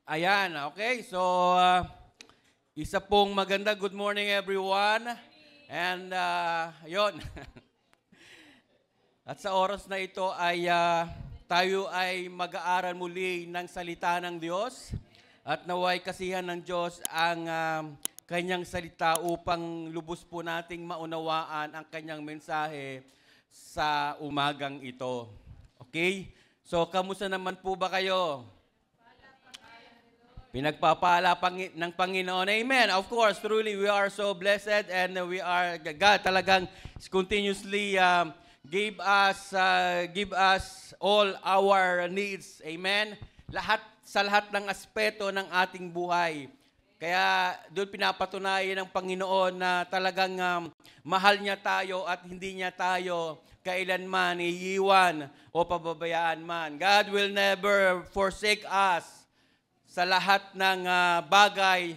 Ayan, okay. So, isa pong maganda. Good morning, everyone. And, yun. At sa oras na ito ay tayo ay mag-aaral muli ng salita ng Diyos. At naway kasihan ng Diyos ang kanyang salita upang lubos po nating maunawaan ang kanyang mensahe sa umagang ito. Okay? So, kamusta naman po ba kayo? Pinagpapala ng Panginoon. Amen. Of course, truly, we are so blessed and God talagang continuously give us all our needs. Amen. Sa lahat ng aspeto ng ating buhay. Kaya doon pinapatunayan ng Panginoon na talagang mahal niya tayo at hindi niya tayo kailanman iiwan o pababayaan man. God will never forsake us sa lahat ng bagay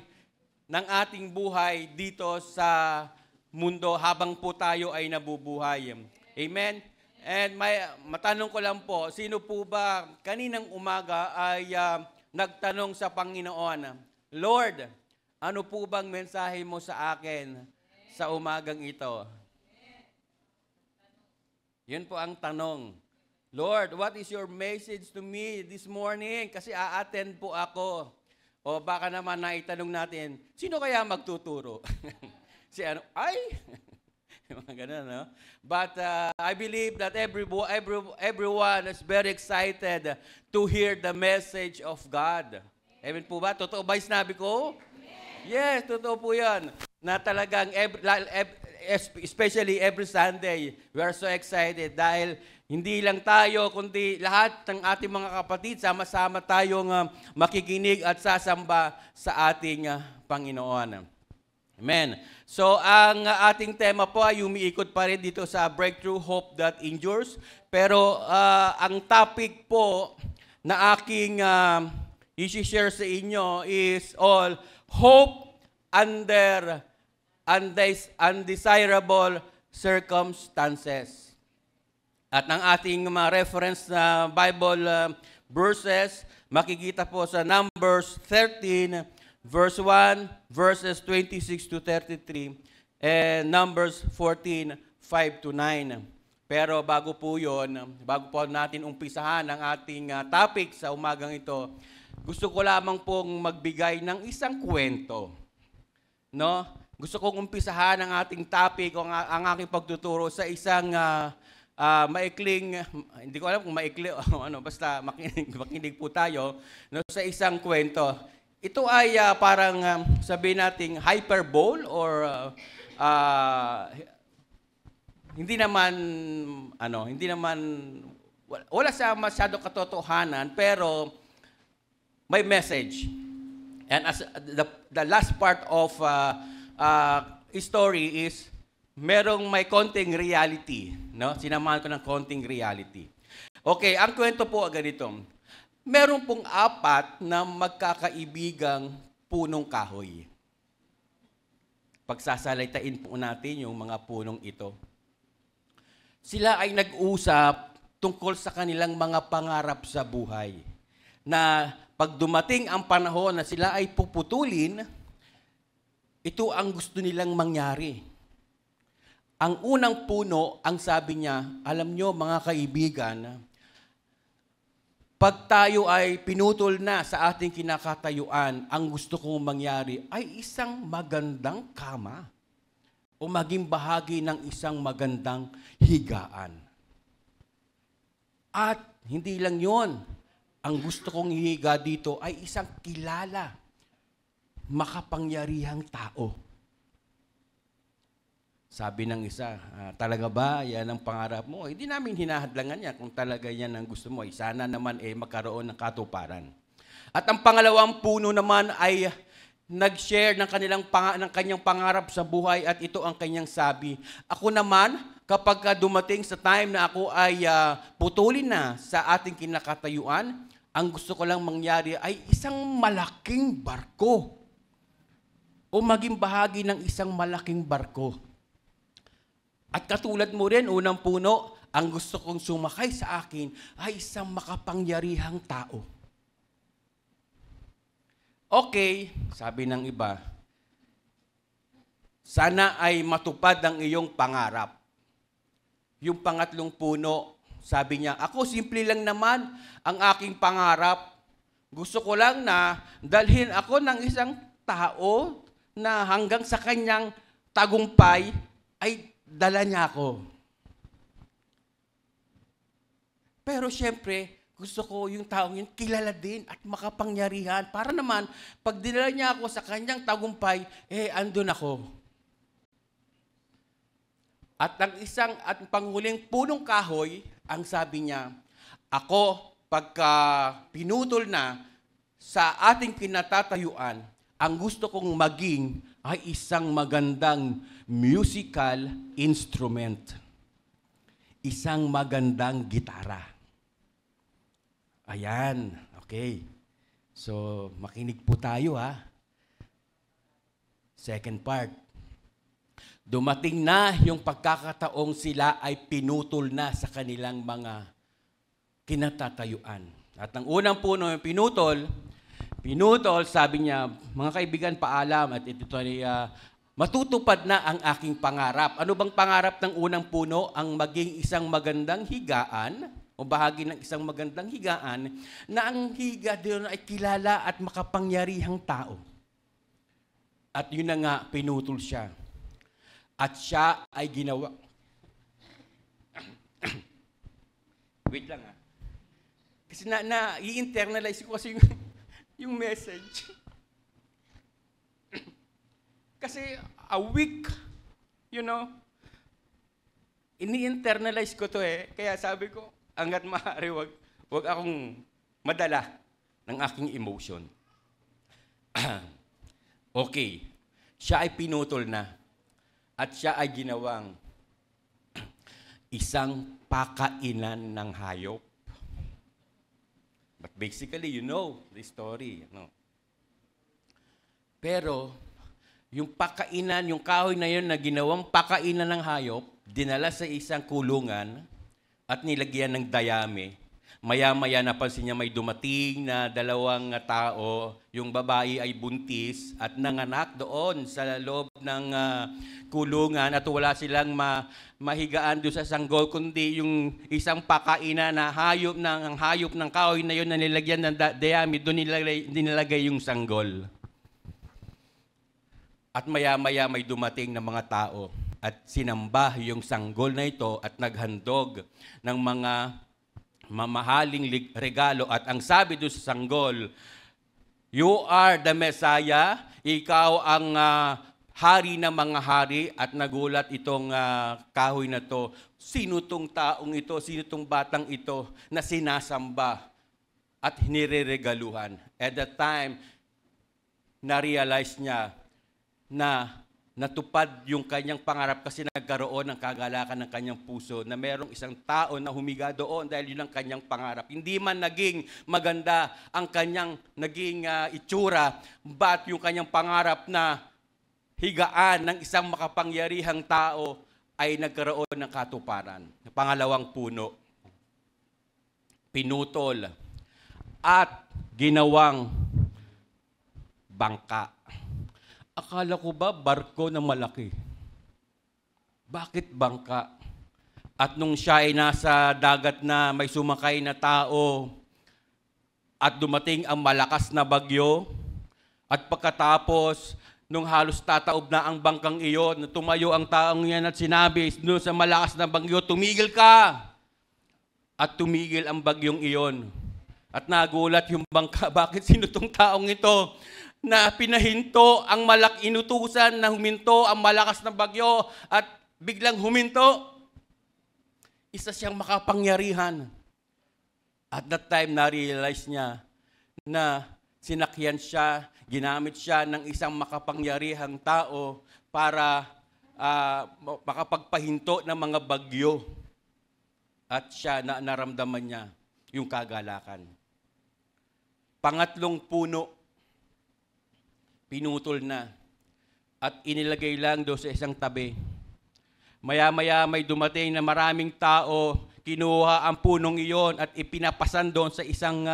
ng ating buhay dito sa mundo habang po tayo ay nabubuhay. Amen? And matanong ko lang po, sino po ba kaninang umaga ay nagtanong sa Panginoon, Lord, ano po bang mensahe mo sa akin sa umagang ito? Yun po ang tanong. Lord, what is your message to me this morning? Kasi a-attend po ako. O baka naman naitanong natin, sino kaya magtuturo? Si ano? Ay! Mga ganun, no? But I believe that everyone is very excited to hear the message of God. Amen po ba? Totoo ba yung sinabi ko? Yes, totoo po yan. Na talagang, especially every Sunday, we are so excited dahil hindi lang tayo, kundi lahat ng ating mga kapatid, sama-sama tayong makikinig at sasamba sa ating Panginoon. Amen. So, ang ating tema po ay umiikot pa rin dito sa Breakthrough Hope That Endures. Pero ang topic po na aking i-share sa inyo is all hope under undesirable circumstances. At ang ating mga reference na Bible verses, makikita po sa Numbers 13, verse 1, verses 26 to 33, and Numbers 14, 5 to 9. Pero bago po natin umpisahan ang ating topic sa umagang ito, gusto ko lamang pong magbigay ng isang kwento. No? Gusto kong umpisahan ang ating topic o ang aking pagtuturo sa isang maikling, hindi ko alam kung maikli o ano, basta makinig po tayo no, sa isang kwento. Ito ay parang sabihin nating hyperbole or hindi naman wala sa masyado katotohanan pero may message. And as the last part of story is may konting reality, no? Sinamahan ko ng konting reality. Okay, ang kwento po ganito. Meron pong 4 na magkakaibigang punong kahoy. Pagsasalitain po natin yung mga punong ito. Sila ay nag-usap tungkol sa kanilang mga pangarap sa buhay. Na pag dumating ang panahon na sila ay puputulin, ito ang gusto nilang mangyari. Ang unang puno, ang sabi niya, alam nyo mga kaibigan, pag tayo ay pinutol na sa ating kinakatayuan, ang gusto kong mangyari ay isang magandang kama o maging bahagi ng isang magandang higaan. At hindi lang yon, ang gusto kong hihiga dito ay isang kilala, makapangyarihang tao. Sabi ng isa, talaga ba yan ang pangarap mo? Hindi namin hinahadlangan yan kung talaga yan ang gusto mo. Sana naman magkaroon ng katuparan. At ang pangalawang puno naman ay nag-share ng kanyang pangarap sa buhay at ito ang kanyang sabi. Ako naman, kapag dumating sa time na ako ay putulin na sa ating kinakatayuan, ang gusto ko lang mangyari ay isang malaking barko o maging bahagi ng isang malaking barko. At katulad mo rin, unang puno, ang gusto kong sumakay sa akin ay isang makapangyarihang tao. Okay, sabi ng iba, sana ay matupad ang iyong pangarap. Yung pangatlong puno, sabi niya, ako simple lang naman ang aking pangarap. Gusto ko lang na dalhin ako ng isang tao na hanggang sa kanyang tagumpay ay dala niya ako. Pero siyempre, gusto ko yung taong yun kilala din at makapangyarihan para naman pag dinala niya ako sa kanyang tagumpay, andun ako. At ang panghuling punong kahoy, ang sabi niya, ako pagka pinutol na sa ating kinatatayuan, ang gusto kong maging ay isang magandang musical instrument. Isang magandang gitara. Ayan, okay. So, makinig po tayo ha. Second part. Dumating na yung pagkakataong sila ay pinutol na sa kanilang mga kinatatayuan. At ang unang puno yung pinutol, sabi niya, mga kaibigan, paalam, at ito ay matutupad na ang aking pangarap. Ano bang pangarap ng unang puno? Ang maging isang magandang higaan, o bahagi ng isang magandang higaan, na ang higa doon ay kilala at makapangyarihang tao. At yun na nga, pinutol siya. At siya ay ginawa. Wait lang ha. Kasi i-internalize ko kasi yung message. Kasi a week, ini-internalize ko to Kaya sabi ko, hanggat maaari, wag akong madala ng aking emotion. Okay. Siya ay pinutol na. At siya ay ginawang isang pakainan ng hayop. But basically, you know the story. Pero, yung pakainan, yung kahoy na yun na ginawang pakainan ng hayop, dinala sa isang kulungan at nilagyan ng dayami. Maya-maya napansin niya may dumating na dalawang tao, yung babae ay buntis at nanganak doon sa loob ng kulungan at wala silang mahigaan doon sa sanggol, kundi yung isang pakainan na hayop ng kahoy na yun na nilagyan ng dayami, doon nilagay yung sanggol. At maya-maya may dumating na mga tao at sinamba yung sanggol na ito at naghandog ng mga mamahaling regalo. At ang sabi doon sa sanggol, you are the Messiah, ikaw ang hari ng mga hari. At nagulat itong kahoy na to, sino tong taong ito, sino tong batang ito na sinasamba at nireregaluhan. At that time, na-realize niya na natupad yung kanyang pangarap kasi nagkaroon ng kagalakan ng kanyang puso na merong isang tao na humiga doon dahil yun ang kanyang pangarap. Hindi man naging maganda ang kanyang naging itsura, but yung kanyang pangarap na higaan ng isang makapangyarihang tao ay nagkaroon ng katuparan. Pangalawang puno, pinutol at ginawang bangka. Akala ko ba barko na malaki? Bakit bangka? At nung siya ay nasa dagat na may sumakay na tao at dumating ang malakas na bagyo at pagkatapos nung halos tataob na ang bangkang iyon, tumayo ang taong yan at sinabi doon sa malakas na bagyo, tumigil ka! At tumigil ang bagyong iyon. At nagulat yung bangka, bakit sino tong taong ito? Na pinahinto ang inutusan na huminto ang malakas na bagyo at biglang huminto. Isa siyang makapangyarihan. At that time, na-realize niya na sinakyan siya, ginamit siya ng isang makapangyarihang tao para makapagpahinto ng mga bagyo. At siya, naramdaman niya yung kagalakan. Pangatlong puno, pinutol na at inilagay lang doon sa isang tabi. Maya-maya may dumating na maraming tao, kinuha ang punong iyon at ipinapasan doon sa isang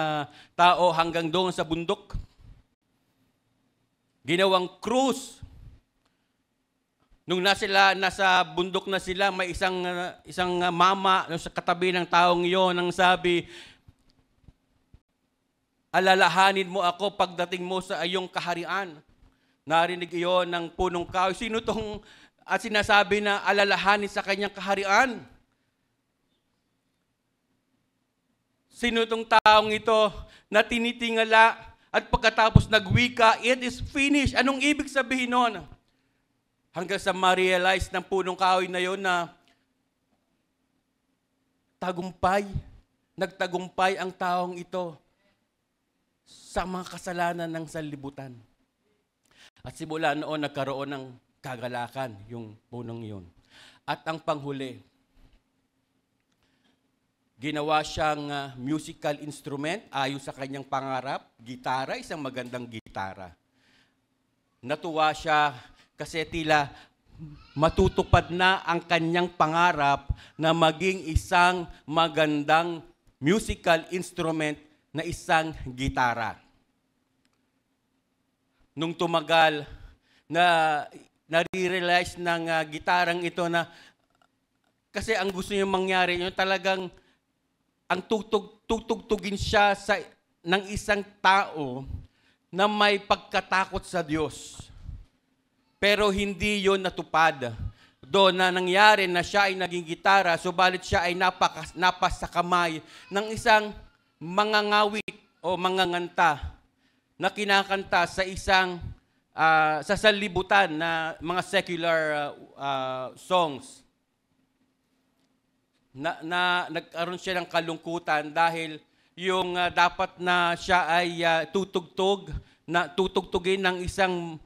tao hanggang doon sa bundok. ginawang krus. Nung nasa bundok na sila, may isang mama sa katabi ng taong iyon ang sabi, alalahanin mo ako pagdating mo sa iyong kaharian. Narinig iyon ng punong kahoy. Sino tong sinasabi na alalahanin sa kanyang kaharian? Sino tong taong ito na tinitingala at pagkatapos nagwika, it is finished. Anong ibig sabihin nun? Hanggang sa ma-realize ng punong kahoy na yon na nagtagumpay ang taong ito sa mga kasalanan ng sanlibutan. At simula noon nagkaroon ng kagalakan yung punong yun. At ang panghuli, ginawa siyang musical instrument ayon sa kanyang pangarap, gitara, isang magandang gitara. Natuwa siya kasi tila matutupad na ang kanyang pangarap na maging isang magandang musical instrument na isang gitara. Nung tumagal, nare-realize ng gitarang ito na kasi ang gusto niya mangyari, yung talagang ang tutugtugin siya ng isang tao na may pagkatakot sa Diyos. Pero hindi yon natupad. Doon na nangyari na siya ay naging gitara, subalit siya ay napas sa kamay ng isang mangangawit o manganganta na kinakanta sa isang sa sanlibutan na mga secular songs. Nagkaroon siya ng kalungkutan dahil yung dapat na siya ay tutugtugin ng isang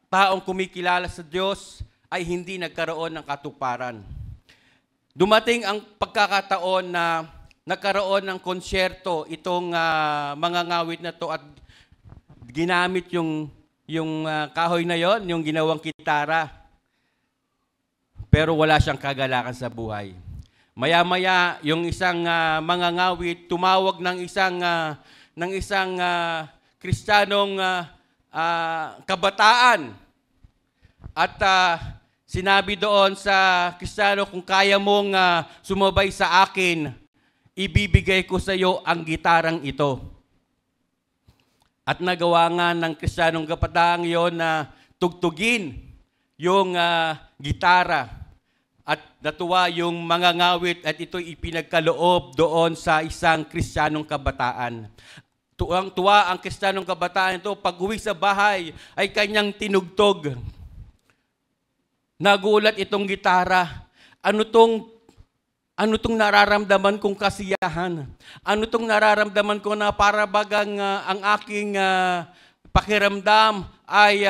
taong kumikilala sa Diyos ay hindi nagkaroon ng katuparan. Dumating ang pagkakataon na nagkaroon ng konsyerto itong mga ngawit na to at ginamit yung kahoy na yon, yung ginawang gitara. Pero wala siyang kagalakan sa buhay. Maya-maya yung isang mga ngawit tumawag ng isang Kristiyanong kabataan at sinabi doon sa Kristiyano, kung kaya mong sumabay sa akin, ibibigay ko sa iyo ang gitarang ito. At nagawa nga ng Kristiyanong kabataan yon na tugtugin yung gitara. At natuwa yung mga ngawit at ito ipinagkaloob doon sa isang Kristiyanong kabataan. Tuwang-tuwa ang Kristiyanong kabataan ito, pag-uwi sa bahay ay kanyang tinugtog. Nagulat itong gitara. Ano tong nararamdaman kong kasiyahan? Ano tong nararamdaman ko na para bagang ang aking pakiramdam ay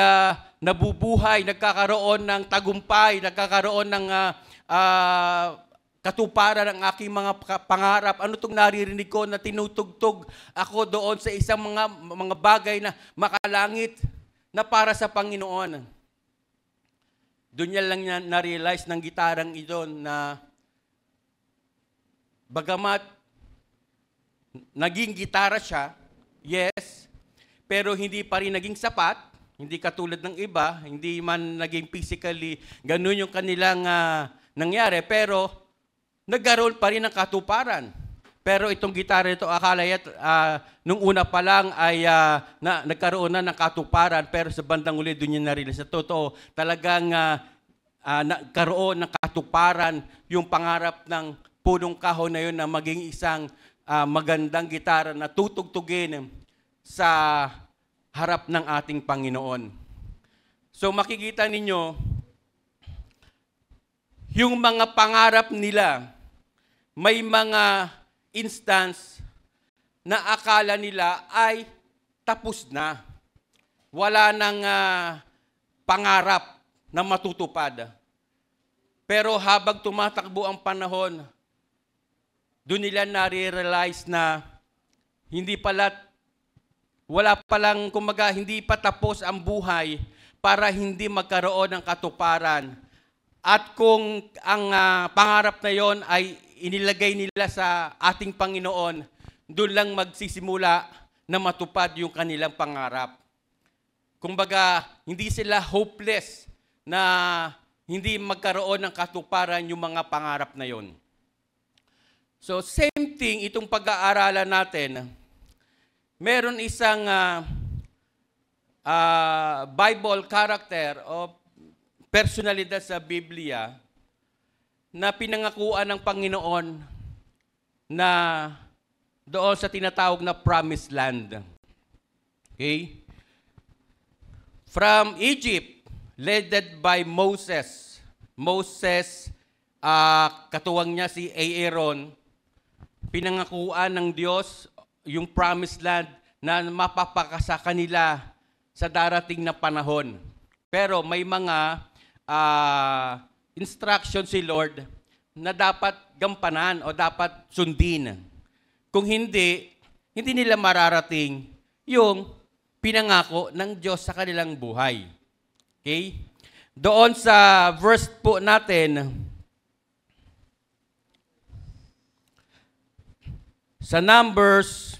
nabubuhay, nagkakaroon ng tagumpay, nagkakaroon ng katuparan ng aking mga pangarap. Ano itong naririnig ko na tinutugtog ako doon sa isang mga bagay na makalangit na para sa Panginoon. Doon niya lang na-realize ng gitarang ito na bagamat naging gitara siya, yes, pero hindi pa rin naging sapat, hindi katulad ng iba, hindi man naging physically, ganun yung kanilang nangyari, pero nagkaroon pa rin ng katuparan. Pero itong gitara ito, akala nung una pa lang ay nagkaroon na ng katuparan, pero sa bandang uli, doon niya na-realize. Sa totoo, talagang nagkaroon ng katuparan yung pangarap ng punong kahoy na yun na maging isang magandang gitara na tutugtugin sa harap ng ating Panginoon. So makikita ninyo, yung mga pangarap nila, may mga instance na akala nila ay tapos na. Wala nang pangarap na matutupad. Pero habang tumatakbo ang panahon, doon nila nare-realize na wala palang, kumaga, hindi pa tapos ang buhay para hindi magkaroon ng katuparan. At kung ang pangarap na yon ay inilagay nila sa ating Panginoon, doon lang magsisimula na matupad yung kanilang pangarap. kumbaga, hindi sila hopeless na hindi magkaroon ng katuparan yung mga pangarap na yon. So, same thing, itong pag-aaralan natin, meron isang Bible character o personalidad sa Biblia na pinangakuan ng Panginoon na doon sa tinatawag na Promised Land. Okay? From Egypt, led by Moses. Moses, katuwang niya si Aaron, pinangakuan ng Diyos yung Promised Land na mapapakasa kanila sa darating na panahon. Pero may mga instruction si Lord na dapat gampanan o dapat sundin. Kung hindi, hindi nila mararating yung pinangako ng Diyos sa kanilang buhay. Okay? Doon sa verse po natin, sa Numbers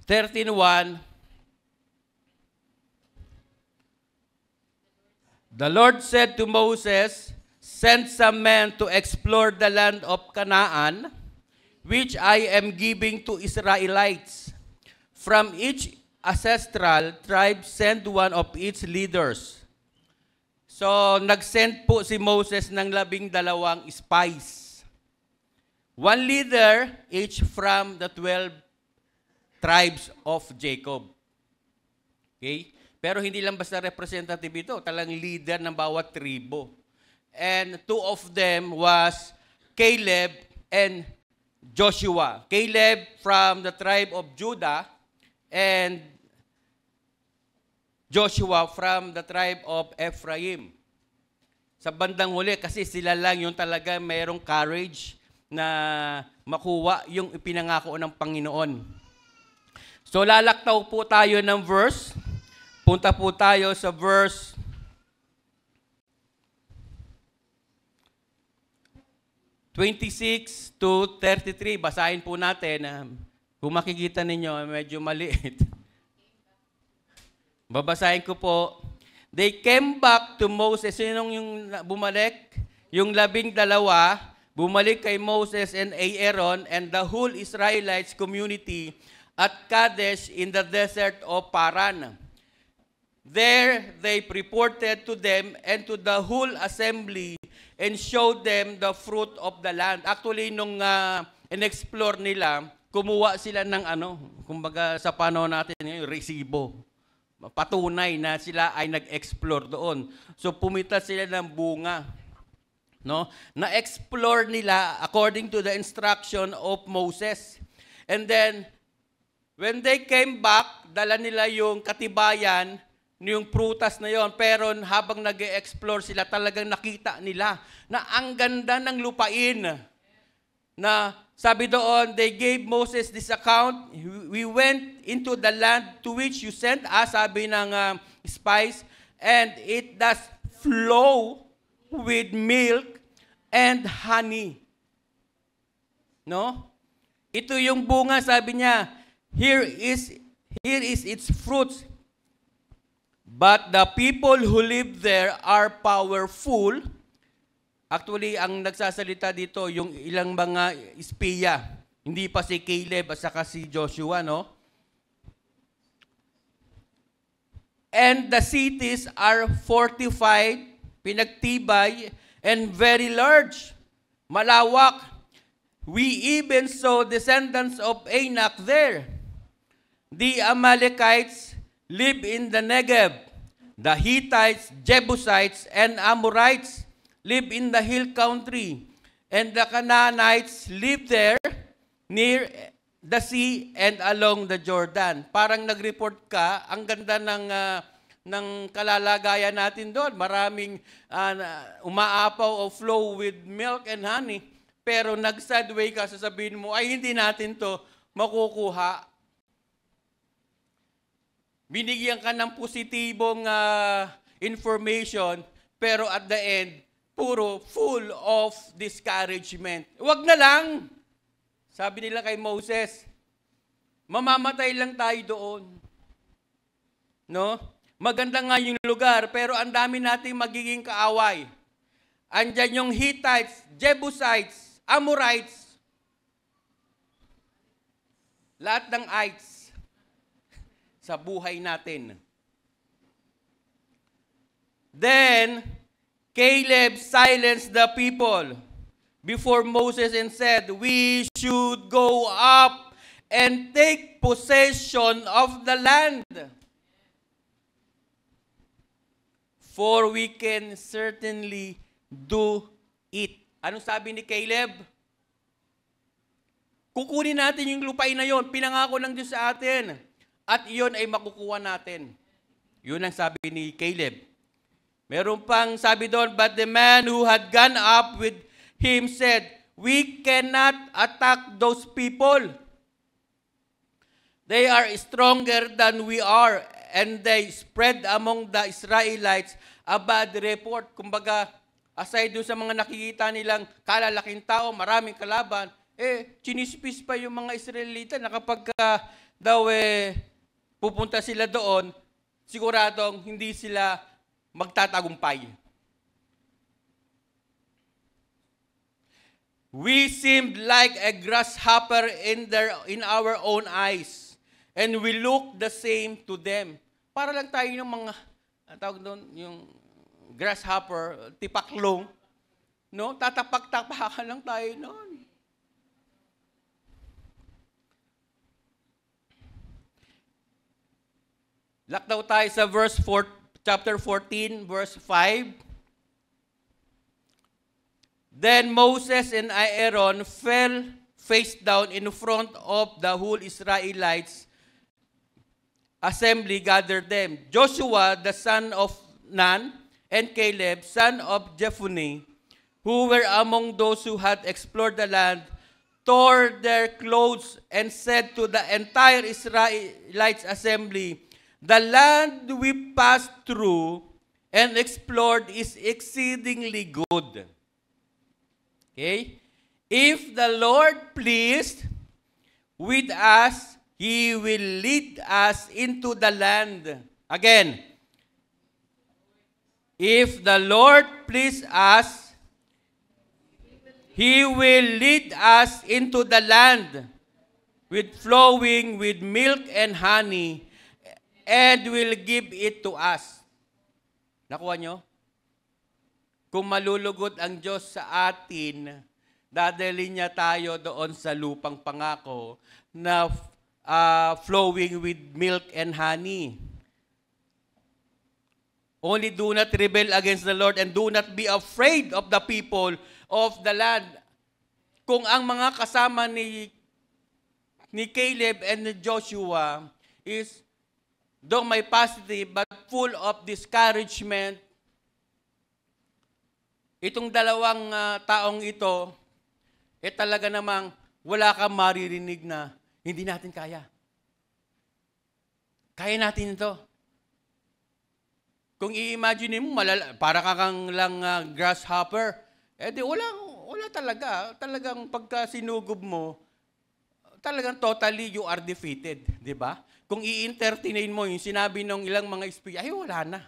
13:1, the Lord said to Moses, "Send some men to explore the land of Canaan, which I am giving to Israelites. From each ancestral tribe, send one of its leaders." So, nag-send po si Moses ng 12 spies. One leader each from the 12 tribes of Jacob. Okay? Pero hindi lang basta representative ito, talagang leader ng bawat tribo. And two of them was Caleb and Joshua. Caleb from the tribe of Judah and Joshua from the tribe of Ephraim. Sa bandang huli, kasi sila lang yung talaga mayroong courage na makuha yung ipinangako ng Panginoon. So lalaktaw po tayo ng verse. Punta po tayo sa verse 26 to 33. Basahin po natin. Kung makikita ninyo, medyo maliit. Babasahin ko po. They came back to Moses. Sinong yung bumalik? Yung 12, bumalik kay Moses and Aaron and the whole Israelites community at Kadesh in the desert of Paran. There they reported to them and to the whole assembly and showed them the fruit of the land. Actually, nung in-explore nila, kumuha sila ng kumbaga sa panahon natin ngayon, resibo. Patunay na sila ay nag-explore doon. So pumitas sila ng bunga. No? Na-explore nila according to the instruction of Moses. And then, when they came back, dala nila yung katibayan, yung prutas na yon. Pero habang nag-explore sila, talagang nakita nila na ang ganda ng lupain. Na sabi doon, they gave Moses this account, "We went into the land to which you sent us," sabi ng spies, "and it does flow with milk and honey." No? Ito yung bunga, sabi niya, here is its fruits. But the people who live there are powerful. Actually, ang nagsasalita dito, yung ilang mga espiya. Hindi pa si Caleb at saka si Joshua, no? And the cities are fortified, pinagtibay, and very large. Malawak. We even saw descendants of Anak there. The Amalekites live in the Negev. The Hittites, Jebusites, and Amorites live in the hill country. And the Canaanites live there near the sea and along the Jordan. Parang nag-report ka, ang ganda ng kalalagayan natin doon. Maraming umaapaw o flow with milk and honey. Pero nag-sideway ka, sasabihin mo, ay hindi natin to makukuha. Binigyan ka ng positibong information, pero at the end, puro full of discouragement. Huwag na lang. Sabi nila kay Moses, mamamatay lang tayo doon. No? Maganda nga yung lugar, pero ang dami nating magiging kaaway. Andyan yung Hittites, Jebusites, Amorites, lahat ng ites sa buhay natin. Then, Caleb silenced the people before Moses and said, we should go up and take possession of the land. For we can certainly do it. Anong sabi ni Caleb? Kukunin natin yung lupain na yon, pinangako ng Diyos sa atin. At iyon ay makukuha natin. Yun ang sabi ni Caleb. Meron pang sabi doon, but the man who had gone up with him said, we cannot attack those people. They are stronger than we are, and they spread among the Israelites a bad report. Kumbaga, aside doon sa mga nakikita nilang kalalaking tao, maraming kalaban, chinispis pa yung mga Israelita na kapag daw pupunta sila doon, siguradong hindi sila magtatagumpay. We seemed like a grasshopper in our own eyes, and we looked the same to them. Para lang tayo ng mga, tawag doon, yung grasshopper, tipaklong, no? Tatapak-tapakan lang tayo noon. Lakdaw tayo sa chapter 14, verse 5. Then Moses and Aaron fell face down in front of the whole Israelites assembly, gathered them. Joshua, the son of Nun, and Caleb, son of Jephunneh, who were among those who had explored the land, tore their clothes and said to the entire Israelites assembly, the land we passed through and explored is exceedingly good. Okay? If the Lord pleased with us, He will lead us into the land. Again, if the Lord please us, He will lead us into the land flowing with milk and honey, and will give it to us. Nakuha nyo? Kung malulugod ang Diyos sa atin, dadalhin niya tayo doon sa lupang pangako na flowing with milk and honey. Only do not rebel against the Lord and do not be afraid of the people of the land. Kung ang mga kasama ni Caleb and ni Joshua is though may positive but full of discouragement, itong dalawang taong ito, talaga namang wala kang maririnig na hindi natin kaya. Kaya natin ito. Kung i-imagine mo, para kang lang grasshopper, wala talaga. Talagang pagka sinugob mo, talagang totally you are defeated. Di ba? Kung i-entertain mo yung sinabi ng ilang mga speaker, ay wala na.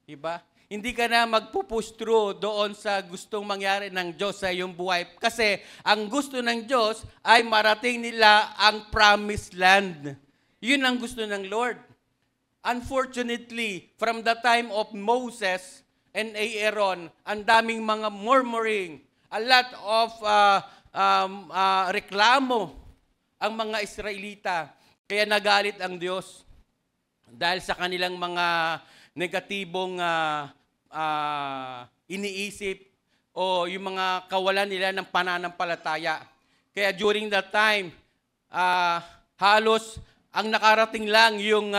Di ba? Hindi ka na magpupush through doon sa gustong mangyari ng Diyos sa iyong buhay. Kasi ang gusto ng Diyos ay marating nila ang promised land. Yun ang gusto ng Lord. Unfortunately, from the time of Moses and Aaron, ang daming mga murmuring, a lot of reklamo ang mga Israelita. Kaya nagalit ang Diyos dahil sa kanilang mga negatibong iniisip o yung mga kawalan nila ng pananampalataya. Kaya during that time, halos ang nakarating lang yung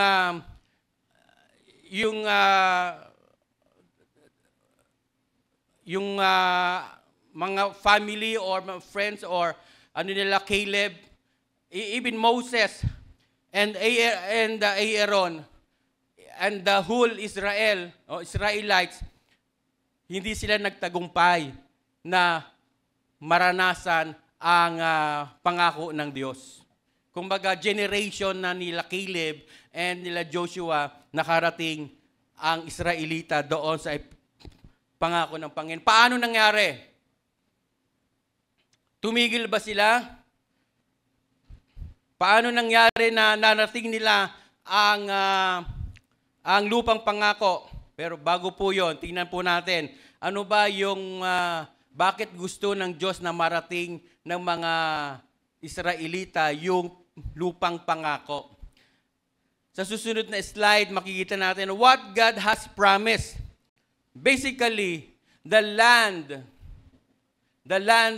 mga family or friends or Caleb, even Moses and Aaron, and the whole Israelites, hindi sila nagtagumpay na maranasan ang pangako ng Diyos. Kumbaga, generation na nila Caleb and nila Joshua, nakarating ang Israelita doon sa pangako ng Panginoon. Paano nangyari? Tumigil ba sila? Paano nangyari na narating nila ang lupang pangako? Pero bago po yon, tingnan po natin, ano ba yung, bakit gusto ng Diyos na marating ng mga Israelita yung lupang pangako? Sa susunod na slide, makikita natin what God has promised. Basically, the land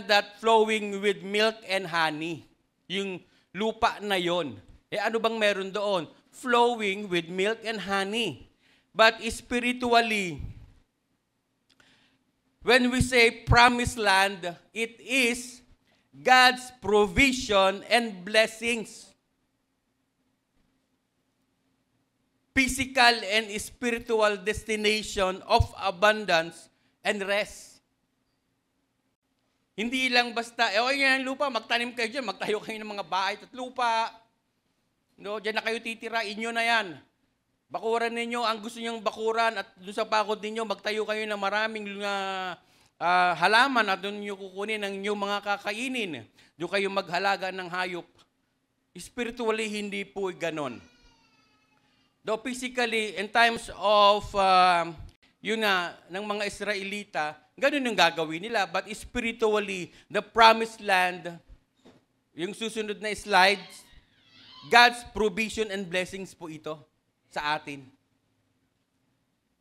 that flowing with milk and honey. Yung lupa na yon. Ano bang meron doon? Flowing with milk and honey. But spiritually, when we say promised land, it is God's provision and blessings. Physical and spiritual destination of abundance and rest. Hindi lang basta, okay yan lupa, magtanim kayo dyan, magtayo kayo ng mga bahay at lupa. No, dyan na kayo titira, inyo na yan. Bakuran ninyo, ang gusto nyong bakuran at doon sa bakod ninyo, magtayo kayo ng maraming halaman at doon nyo kukunin ang inyong mga kakainin. Doon kayo maghalaga ng hayop. Spiritually, hindi po ganon. Though physically, in times of, ng mga Israelita, ganun yung gagawin nila. But spiritually, the promised land, yung susunod na slides, God's provision and blessings po ito sa atin.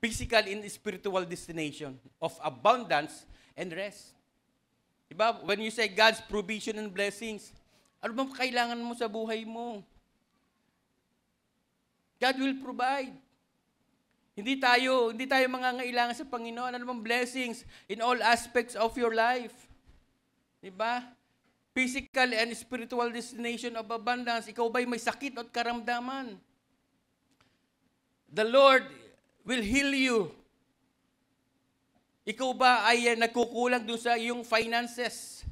Physical and spiritual destination of abundance and rest. Diba? When you say God's provision and blessings, ano bang kailangan mo sa buhay mo? God will provide. Hindi tayo mangangailangan sa Panginoon. Ano bang blessings in all aspects of your life? Diba? Physical and spiritual destination of abundance. Ikaw ba'y may sakit at karamdaman? The Lord will heal you. Ikaw ba ay nagkukulang doon sa iyong finances?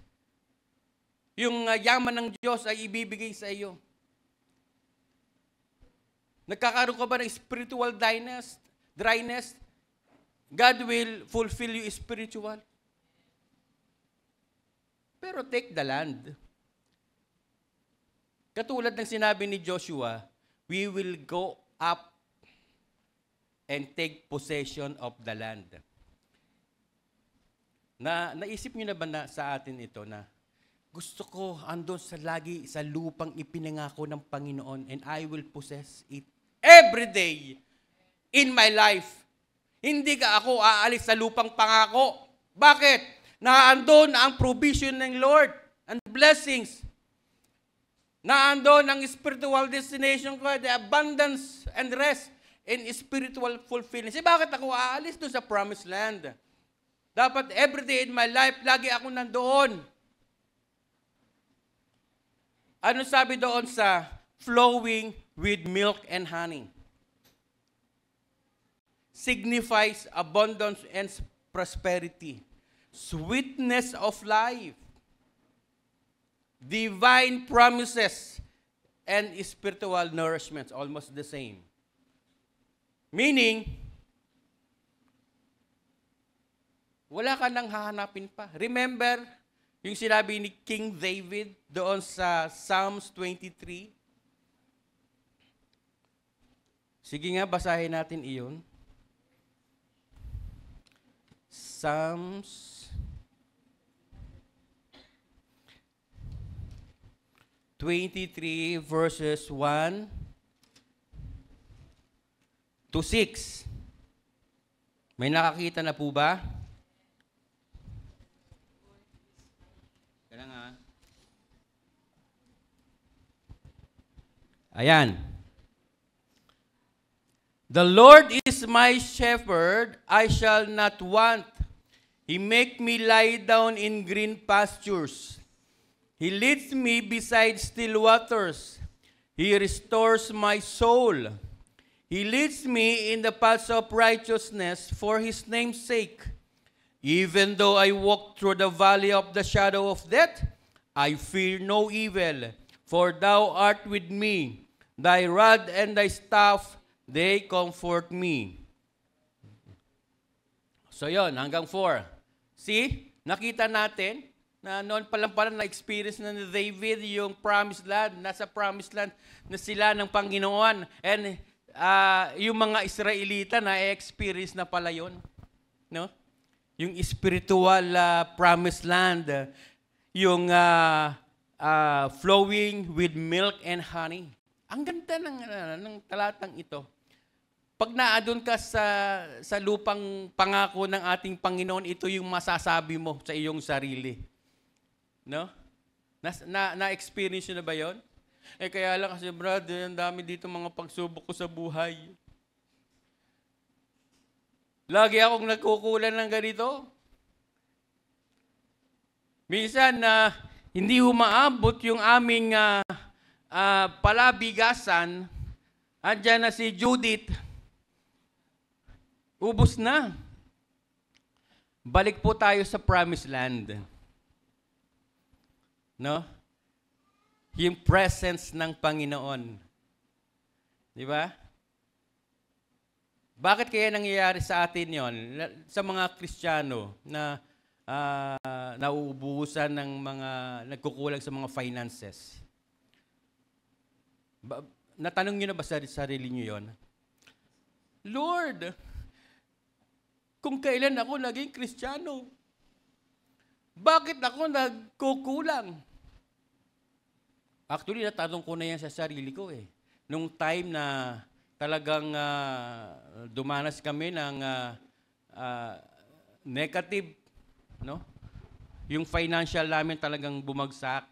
Yung yaman ng Diyos ay ibibigay sa iyo. Nagkakaroon ka ba ng spiritual dryness? God will fulfill you spiritual. Pero take the land. Katulad ng sinabi ni Joshua, we will go up and take possession of the land. Naisip niyo na ba sa atin ito na gusto ko andun sa lupang ipinangako ng Panginoon and I will possess it every day in my life. Hindi ka ako aalis sa lupang pangako. Bakit? Naandun ang provision ng Lord and blessings. Naandun ang spiritual destination ko, the abundance and rest in spiritual fulfillment. Bakit ako aalis doon sa promised land? Dapat every day in my life, lagi ako nandoon. Ano sabi doon sa flowing with milk and honey? Signifies abundance and prosperity, sweetness of life, divine promises, and spiritual nourishment, almost the same. Meaning, wala ka nang hahanapin pa. Remember, yung sinabi ni King David doon sa Psalms 23. Sige nga, basahin natin iyon. Psalms 23 verses 1 to 6. May nakakita na po ba? Kaya nga. Ayan. The Lord is my shepherd, I shall not want. He make me lie down in green pastures. He leads me beside still waters. He restores my soul. He leads me in the paths of righteousness for His name's sake. Even though I walk through the valley of the shadow of death, I fear no evil, for thou art with me. Thy rod and thy staff, they comfort me. So yon, hanggang 4. See, nakita natin na noon pa lang pala na-experience na ni David yung promised land, nasa promised land na sila ng Panginoon. And yung mga Israelita na-experience na pala yun. No? Yung spiritual promised land, yung flowing with milk and honey. Ang ganda ng talatang ito. Pag naadun ka sa lupang pangako ng ating Panginoon, ito yung masasabi mo sa iyong sarili. No? Na-experience nyo na ba yun? Kaya lang kasi, brother, ang dami dito mga pagsubok ko sa buhay. Lagi akong nagkukulan ng ganito. Minsan, hindi umaabot yung aming palabigasan. Andyan na si Judith. Ubus na. Balik po tayo sa promised land. No? Yung presence ng Panginoon. Di ba? Bakit kaya nangyayari sa atin yon? Sa mga Kristiyano na nauubusan ng mga nagkukulang sa mga finances. Natanong niyo na ba sa sarili niyo yon? Lord, kung kailan ako naging Kristiyano, bakit ako nagkukulang? Actually, natanong ko na yan sa sarili ko eh. Nung time na talagang dumanas kami ng negative, no? Yung financial namin talagang bumagsak.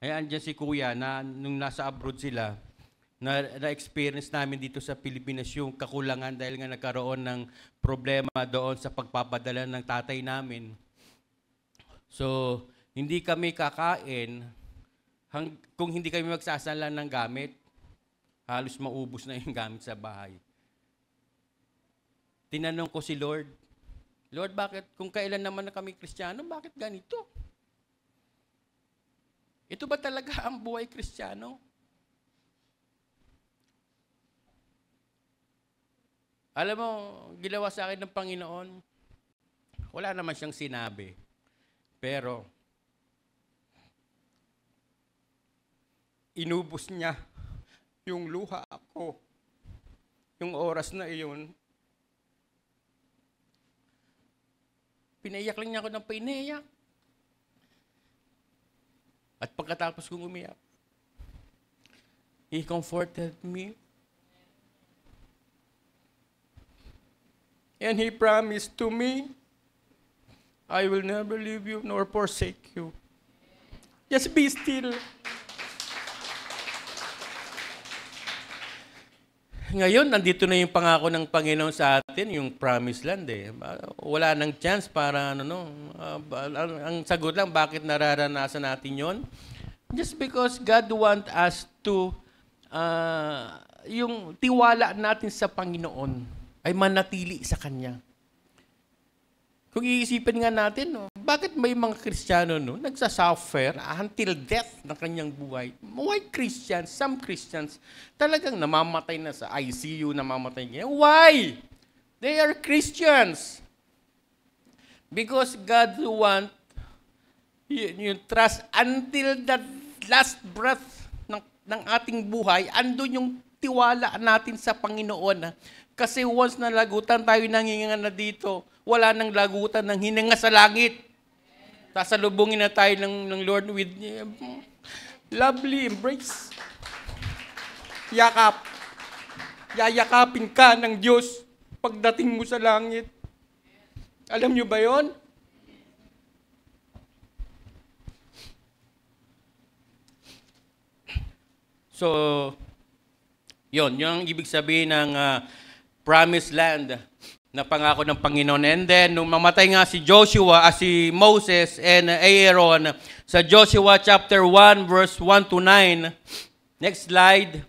Ay andyan si Kuya na nung nasa abroad sila, na-experience namin dito sa Pilipinas yung kakulangan dahil nga nagkaroon ng problema doon sa pagpapadala ng tatay namin. So, hindi kami kakain kung hindi kami magsasala ng gamit. Halos maubos na yung gamit sa bahay. Tinanong ko si Lord, Lord, bakit kung kailan naman na kami Kristiyano, bakit ganito? Ito ba talaga ang buhay Kristiyano? Alam mo, ginawa sa akin ng Panginoon, wala naman siyang sinabi. Pero, inubos niya yung luha ko. Yung oras na iyon. Pinaiyak lang niya ako ng pinaiyak. At pagkatapos kong umiyak, He comforted me. And He promised to me, I will never leave you nor forsake you. Just be still. Ngayon, nandito na yung pangako ng Panginoon sa atin, yung promised land eh. Wala nang chance para ang sagot lang, bakit nararanasan natin yon? Just because God wants us to, yung tiwala natin sa Panginoon ay manatili sa Kanya. Kung iisipin nga natin, bakit may mga Kristiyano nagsasuffer until death ng kanyang buhay? Why Christians? Some Christians talagang namamatay na sa ICU, namamatay niya. Why? They are Christians. Because God wants yung trust until the last breath ng ating buhay, andun yung tiwala natin sa Panginoon. Kasi once na lagutan tayo ng hininga na dito, wala nang lagutan ng hininga sa langit. Sasalubungin na tayo ng Lord with lovely embrace. Yakap. Yayakapin ka ng Diyos pagdating mo sa langit. Alam niyo ba yon? So, yon yung ibig sabihin ng promised land na pangako ng Panginoon. And then, nung mamatay nga si si Moses and Aaron, sa Joshua chapter 1, verse 1 to 9, next slide,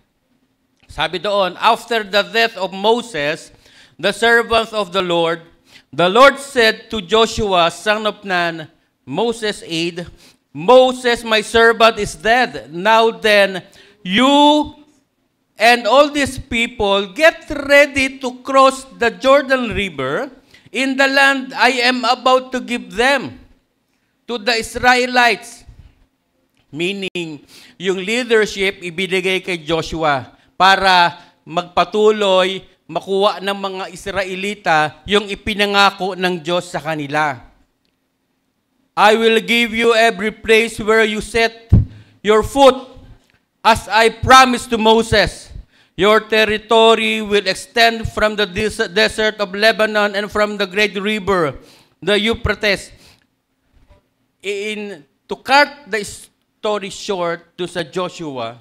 sabi doon, after the death of Moses, the servant of the Lord, The Lord said to Joshua, son of Nun, Moses' aide, Moses, my servant, is dead. Now then, you and all these people get ready to cross the Jordan River in the land I am about to give them to the Israelites. Meaning, yung leadership ibinigay kay Joshua para magpatuloy, makuha ng mga Israelita yung ipinangako ng Diyos sa kanila. I will give you every place where you set your foot, as I promised to Moses. Your territory will extend from the desert of Lebanon and from the great river, the Euphrates. To cut the story short to sa Joshua,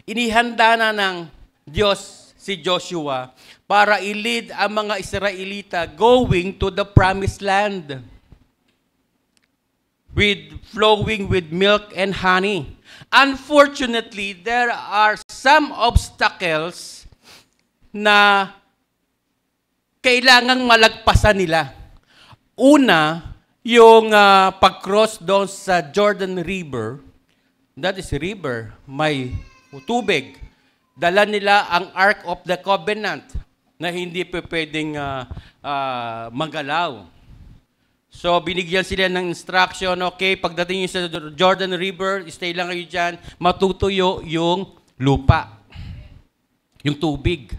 inihanda na ng Diyos si Joshua para i-lead ang mga Israelita going to the promised land flowing with milk and honey. Unfortunately, there are some obstacles na kailangang malagpasan nila. Una, yung pag-cross doon sa Jordan River, that is river, may tubig. Dala nila ang Ark of the Covenant na hindi pwedeng magalaw. So, binigyan sila ng instruction, okay, pagdating nyo sa Jordan River, stay lang kayo dyan, matutuyo yung lupa, yung tubig.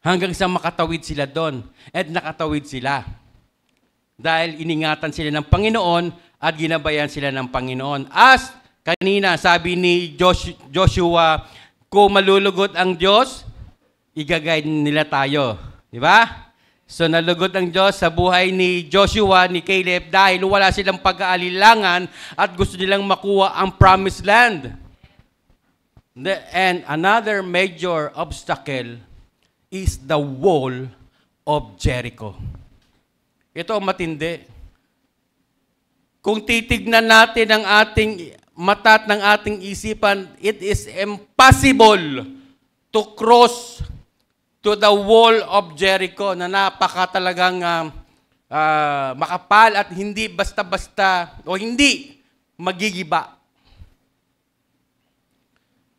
Hanggang sa makatawid sila doon. At nakatawid sila. Dahil iningatan sila ng Panginoon at ginabayan sila ng Panginoon. As kanina, sabi ni Joshua, kung malulugot ang Diyos, i-guide nila tayo. Di ba? So nalugod ang Diyos sa buhay ni Joshua, ni Caleb, dahil wala silang pag-aalilangan at gusto nilang makuha ang promised land. And another major obstacle is the wall of Jericho. Ito ang matindi. Kung titignan natin ang ating mata at ng ating isipan, it is impossible to cross to the wall of Jericho na napaka talagang makapal at hindi basta-basta o hindi magigiba.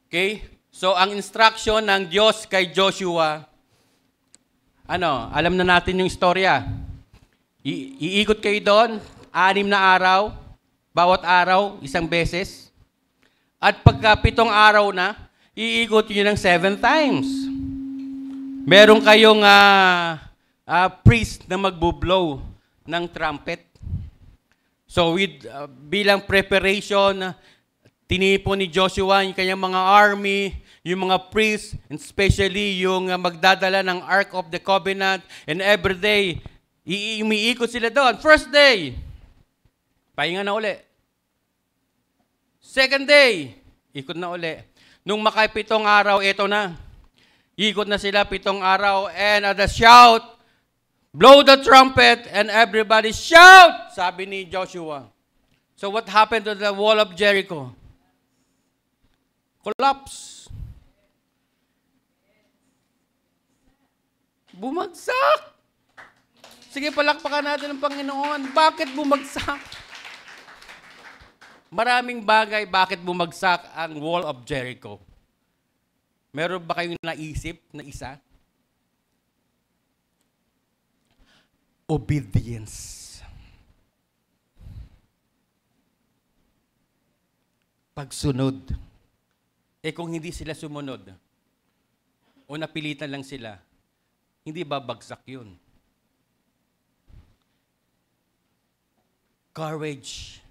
Okay? So, ang instruction ng Diyos kay Joshua, alam na natin yung istorya. Iikot kayo doon, 6 na araw, bawat araw, 1 beses. At pagka 7 araw na, iikot nyo ng 7 times. Meron kayong priest na magbo-blow ng trumpet. So bilang preparation, tinipon ni Joshua yung kanyang mga army, yung mga priests, and especially yung magdadala ng Ark of the Covenant, and every day, umiikot sila doon. First day, pahinga na uli. Second day, ikot na uli. Nung maka-7 araw, ito na. Ikot na sila 7 araw, and at the shout, blow the trumpet, and everybody shout, sabi ni Joshua. So what happened to the wall of Jericho? Collapse. Bumagsak. Sige, palakpakan natin ang Panginoon. Bakit bumagsak? Maraming bagay bakit bumagsak ang wall of Jericho. Meron ba kayong naisip na isa? Obedience. Pagsunod. Kung hindi sila sumunod, o napilitan lang sila, hindi babagsak yun. Courage.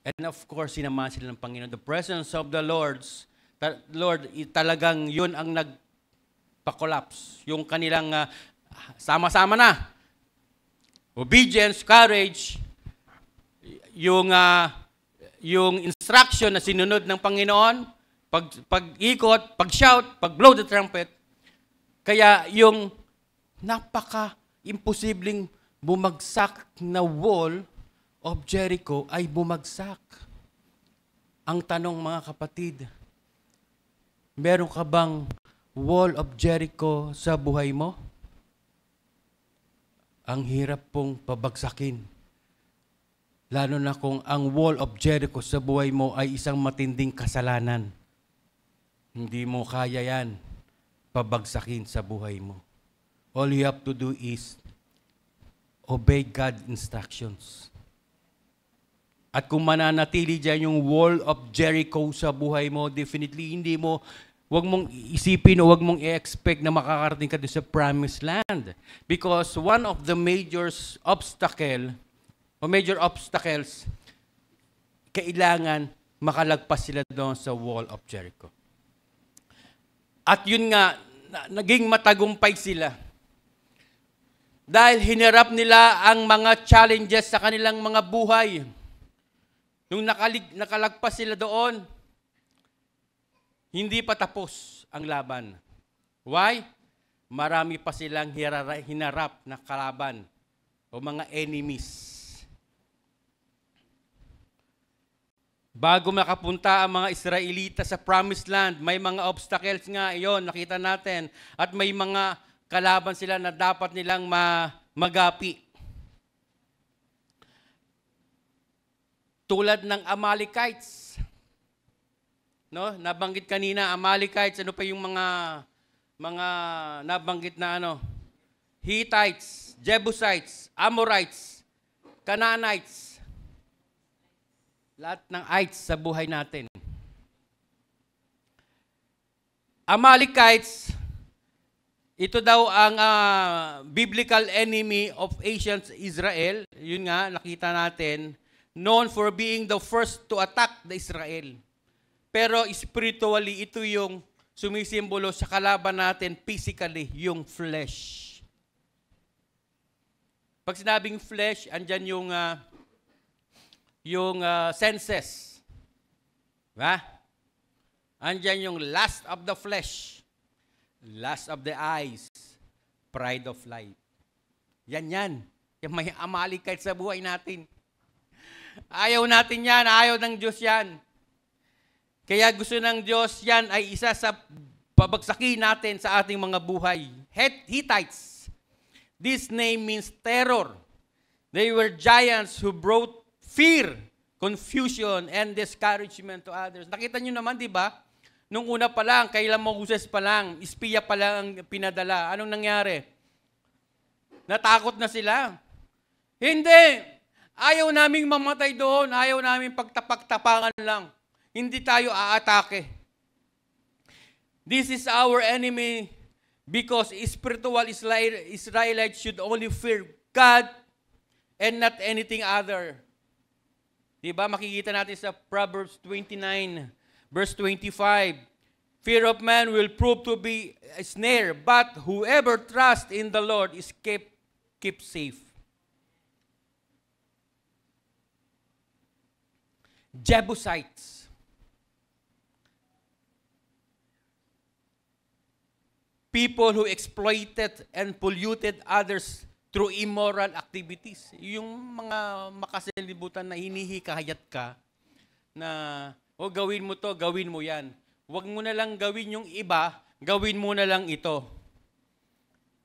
And of course, sinamahan sila ng Panginoon. The presence of the Lord, talagang yun ang nagpa-collapse. Yung kanilang sama-sama na. Obedience, courage, yung instruction na sinunod ng Panginoon, pag-ikot, pag-shout, pag-blow the trumpet. Kaya yung napaka-imposibleng bumagsak na wall of Jericho ay bumagsak. Ang tanong, mga kapatid, meron ka bang wall of Jericho sa buhay mo? ang hirap pong pabagsakin. Lalo na kung ang wall of Jericho sa buhay mo ay isang matinding kasalanan. Hindi mo kaya yan pabagsakin sa buhay mo. All you have to do is obey God's instructions. At kung mananatili dyan yung wall of Jericho sa buhay mo, definitely wag mong isipin o wag mong i-expect na makakarating ka doon sa promised land. Because one of the major obstacles, kailangan makalagpas sila doon sa wall of Jericho. At yun nga, naging matagumpay sila. Dahil hinarap nila ang mga challenges sa kanilang mga buhay. Nung nakalagpas sila doon, hindi pa tapos ang laban. Why? Marami pa silang hinarap na kalaban o mga enemies. Bago makapunta ang mga Israelita sa Promised Land, may mga obstacles nga, iyon, nakita natin. At may mga kalaban sila na dapat nilang magapi. Tulad ng Amalekites. No? Nabanggit kanina, Amalekites, ano pa yung mga nabanggit na ano? Hittites, Jebusites, Amorites, Canaanites. Lahat ng ites sa buhay natin. Amalekites, ito daw ang biblical enemy of ancient Israel. Yun nga, nakita natin. Known for being the first to attack the Israel. Pero spiritually, ito yung sumisimbolo sa kalaban natin physically, yung flesh. Pag sinabing flesh, andyan yung senses. Diba? Andyan yung lust of the flesh, lust of the eyes, pride of life. Yan. Yung may Amalekite sa buhay natin. Ayaw natin yan, ayaw ng Diyos yan. Kaya gusto ng Diyos yan ay isa sa pabagsakin natin sa ating mga buhay. Hittites. This name means terror. They were giants who brought fear, confusion, and discouragement to others. Nakita nyo naman, di ba? Nung una pa lang, kailan Moses pa lang, espiya pa lang ang pinadala. Anong nangyari? Natakot na sila. Hindi! Ayaw naming mamatay doon. Ayaw naming pagtapak-tapangan lang. Hindi tayo aatake. This is our enemy because spiritual Israelites should only fear God and not anything other. Diba? Makikita natin sa Proverbs 29, verse 25. Fear of man will prove to be a snare, but whoever trusts in the Lord is kept safe. Jebusites. People who exploited and polluted others through immoral activities. Yung mga makasalibutan na hinihikayat ka na, gawin mo to, gawin mo yan. Huwag mo na lang gawin yung iba, gawin mo na lang ito.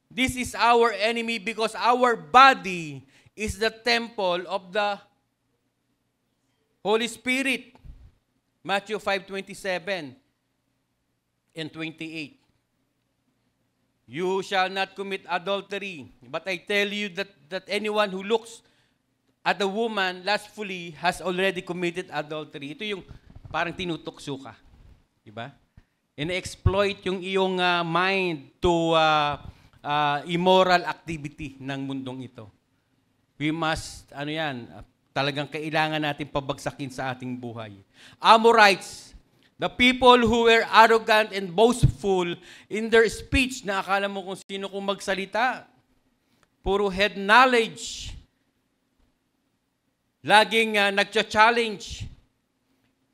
This is our enemy because our body is the temple of the Holy Spirit. Matthew 5:27 and 28. You shall not commit adultery, but I tell you that anyone who looks at a woman lustfully has already committed adultery. Ito yung parang tinutukso ka. Diba? In-exploit yung iyong mind to immoral activity ng mundong ito. We must, talagang kailangan natin pabagsakin sa ating buhay. Amorites, the people who were arrogant and boastful in their speech, na akala mo kung sino kung magsalita. Puro head knowledge. Laging nagcha-challenge.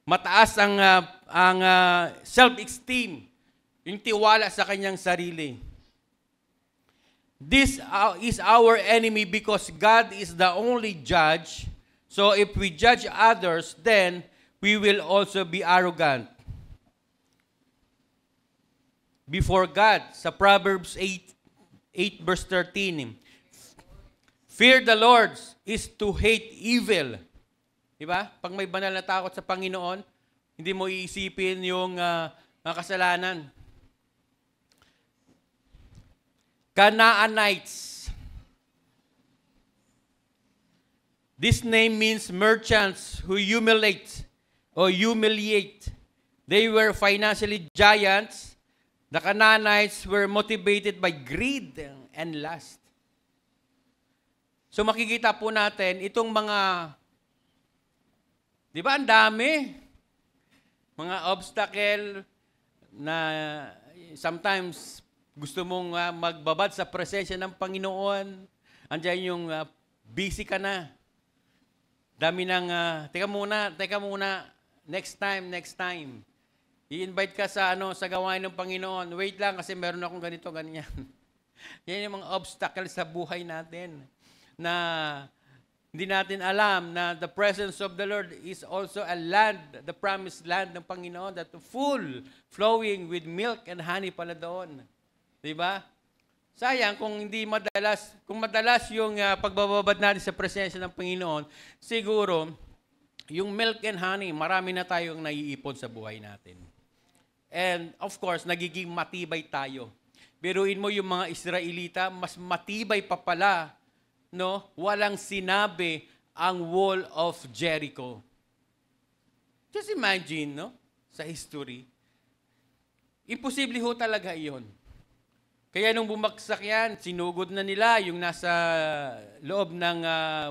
Mataas ang self-esteem. Yung tiwala sa kanyang sarili. This is our enemy because God is the only judge. So if we judge others, then we will also be arrogant before God. Sa Proverbs 8 verse 13. Fear the Lord is to hate evil. Diba? Pag may banal na takot sa Panginoon, hindi mo iisipin yung mga kasalanan. Canaanites. This name means merchants who humiliate. They were financially giants. The Canaanites were motivated by greed and lust. So makikita po natin, itong mga, di ba ang dami? Mga obstacle na sometimes gusto mong magbabad sa presensya ng Panginoon. Andiyan yung busy ka na. Dami ng, teka muna, next time. I-invite ka sa gawain ng Panginoon. Wait lang kasi meron akong ganito, ganyan. Yan yung mga obstacle sa buhay natin na hindi natin alam na the presence of the Lord is also a land, the promised land ng Panginoon that full, flowing with milk and honey pala doon. Diba? Sayang kung madalas yung pagbababad natin sa presensya ng Panginoon, siguro, yung milk and honey, marami na tayong naiipon sa buhay natin. And of course, nagiging matibay tayo. Biruin mo yung mga Israelita, mas matibay pa pala, no? Walang sinabi ang wall of Jericho. Just imagine, no? Sa history. Imposible ho talaga iyon. Kaya nung bumagsak yan, sinugod na nila yung nasa loob ng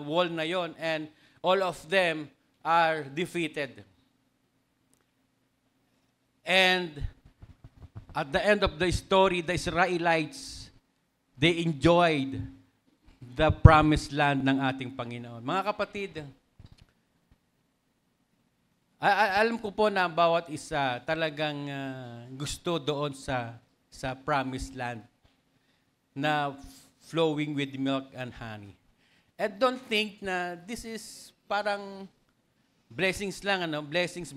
wall na yon, and all of them are defeated. And at the end of the story, the Israelites, they enjoyed the promised land ng ating Panginoon. Mga kapatid, alam ko po na bawat isa talagang gusto doon sa promised land na flowing with milk and honey. And don't think na this is parang blessings lang, blessings.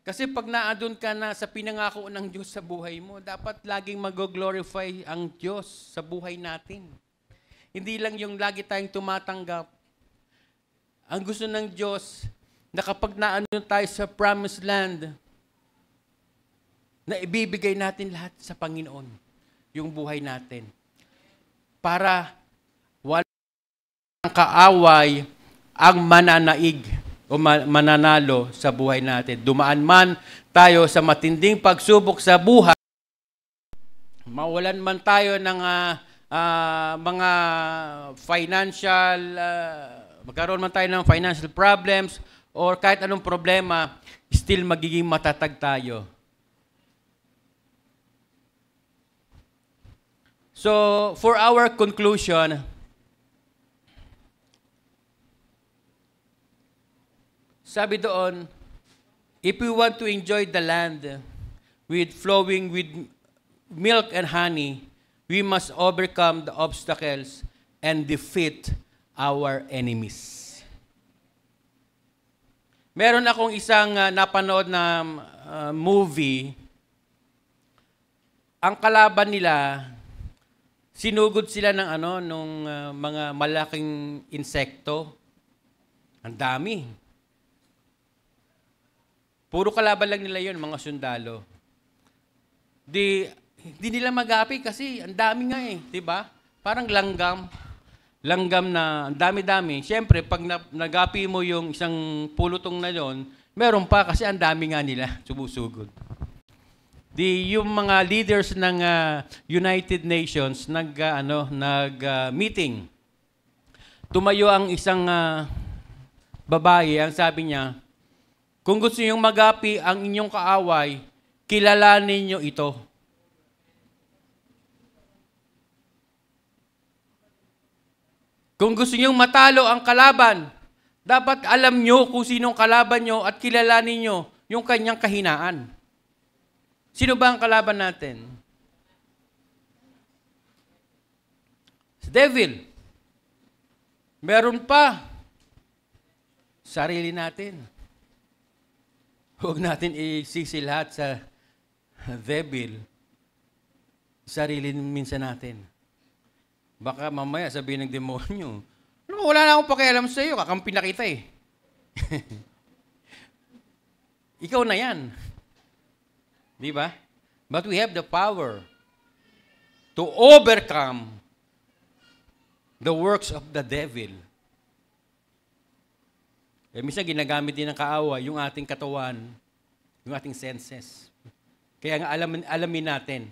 Kasi pag naadun ka na sa pinangako ng Diyos sa buhay mo, dapat laging mag-glorify ang Diyos sa buhay natin. Hindi lang yung lagi tayong tumatanggap. Ang gusto ng Diyos, na kapag naandun tayo sa promised land, na ibibigay natin lahat sa Panginoon, yung buhay natin. Para walang kaaway ang mananaig o mananalo sa buhay natin. Dumaan man tayo sa matinding pagsubok sa buhay, mawalan man tayo ng mga financial, magkaroon man tayo ng financial problems, or kahit anong problema, still magiging matatag tayo. So, for our conclusion, sabi doon, if we want to enjoy the land with flowing with milk and honey, we must overcome the obstacles and defeat our enemies. Meron akong isang napanood na movie. Ang kalaban nila, sinugod sila ng nung mga malaking insekto. Ang dami. Puro kalaban lang nila yon, mga sundalo. Hindi nila mag-api kasi ang dami nga eh, 'di ba? Parang langgam. Langgam na ang dami-dami. Siyempre, pag nag-api mo yung isang pulutong na yon, meron pa kasi ang dami nga nila sumusugod. Yung mga leaders ng United Nations nag-meeting. Tumayo ang isang babae, ang sabi niya, kung gusto niyong magapi ang inyong kaaway, kilalanin niyo ito. Kung gusto niyong matalo ang kalaban, dapat alam niyo kung sinong kalaban niyo at kilalanin niyo yung kanyang kahinaan. Sino ba ang kalaban natin? Si devil. Meron pa. Sarili natin. Huwag natin isisi lahat sa devil. Sarili minsan natin. Baka mamaya sabihin ng demonyo, "No, wala na akong pakialam sa iyo, kakampi na kita eh." Ikaw na yan. Di ba? But we have the power to overcome the works of the devil. Minsan ginagamit din ng kaaway yung ating katawan, yung ating senses. Kaya nga alamin natin.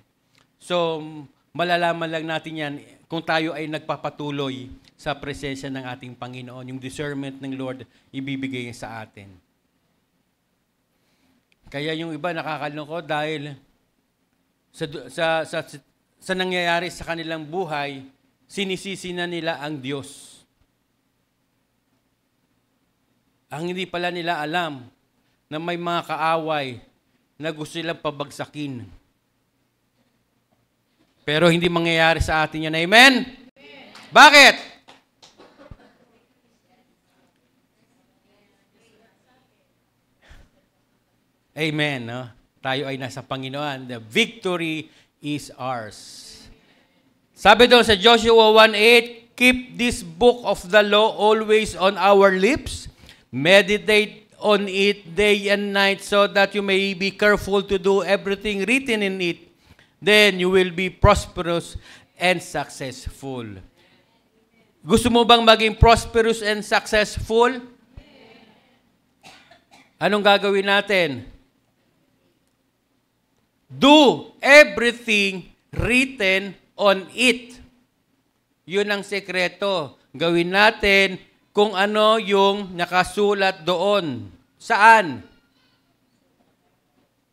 So, malalaman lang natin yan kung tayo ay nagpapatuloy sa presensya ng ating Panginoon. Yung discernment ng Lord ibibigay sa atin. Kaya yung iba nakakalungkot dahil sa nangyayari sa kanilang buhay, sinisisi na nila ang Diyos. Ang hindi pala nila alam na may mga kaaway na gusto nilang pabagsakin. Pero hindi mangyayari sa atin yan. Amen? Bakit? Amen. No? Tayo ay nasa Panginoon. The victory is ours. Sabi doon sa Joshua 1:8, keep this book of the law always on our lips. Meditate on it day and night so that you may be careful to do everything written in it. Then you will be prosperous and successful. Gusto mo bang maging prosperous and successful? Anong gagawin natin? Do everything written on it. Yun ang sekreto. Gawin natin kung ano yung nakasulat doon. Saan?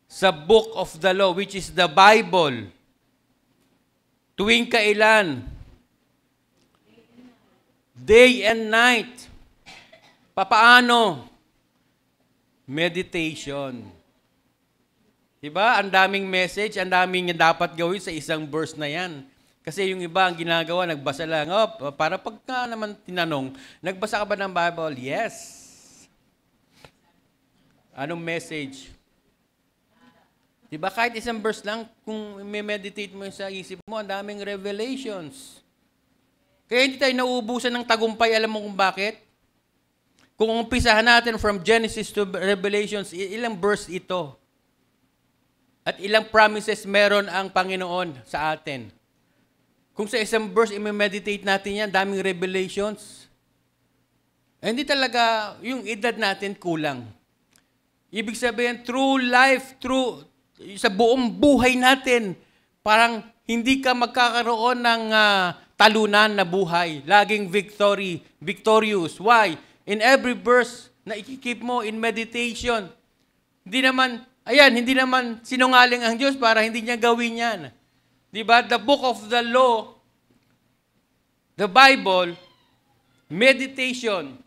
Sa book of the law, which is the Bible. Tuwing kailan? Day and night. Papaano? Meditation. Diba? Ang daming message, ang daming dapat gawin sa isang verse na yan. Kasi yung iba ang ginagawa, nagbasa lang. Para pagka naman tinanong, nagbasa ka ba ng Bible? Yes. Anong message? Diba kahit isang verse lang, kung may meditate mo sa isip mo, ang daming revelations. Kaya hindi tayo nauubusan ng tagumpay. Alam mo kung bakit? Kung umpisahan natin from Genesis to Revelations, ilang verse ito? At ilang promises meron ang Panginoon sa atin? Kung sa isang verse, i-meditate natin yan, daming revelations. Hindi talaga, yung edad natin kulang. Ibig sabihin, true life, sa buong buhay natin, parang hindi ka magkakaroon ng talunan na buhay. Laging victorious. Why? In every verse na ikikip mo in meditation, hindi naman sinungaling ang Diyos para hindi niya gawin yan. Diba? The book of the law, the Bible, meditation,